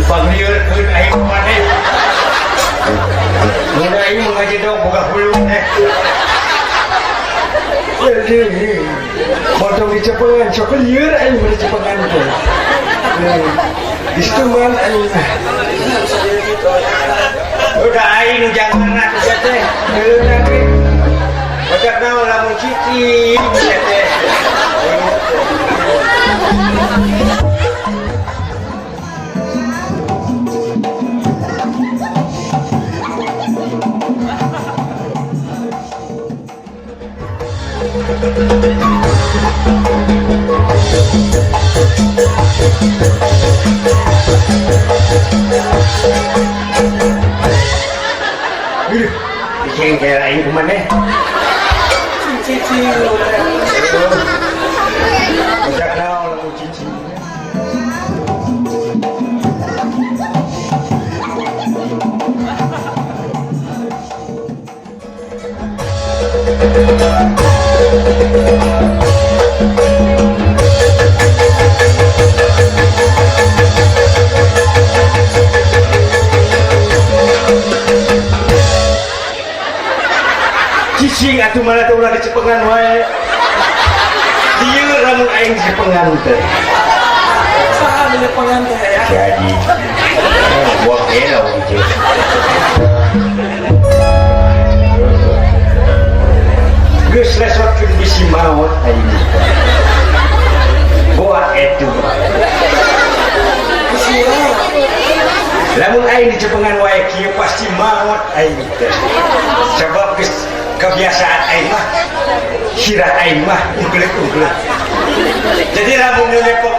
panggil kun aing maneh mun aing mengaji dong buka belum jadi potong di Cepengan sok lieur aing di Cepengan teh istuman aing udah aing nu jangan teh heuh lagi badak naon lamun cicing teh cicing kayak lain kemana? Cicing badak naon lamun cicing cicing atuh mana teh ulah di Cepengan wae dieu lamun aing di Cepengan teh saha di Cepengan teh ya jadi buat kena wujud geus lesotkeun bisi maot aing buat itu lamun aing di Cepengan wae kieu pasti maot aing teh sebab geus kebiasaan aing mah sirah aing mah ungklek jadi lamun nu lepok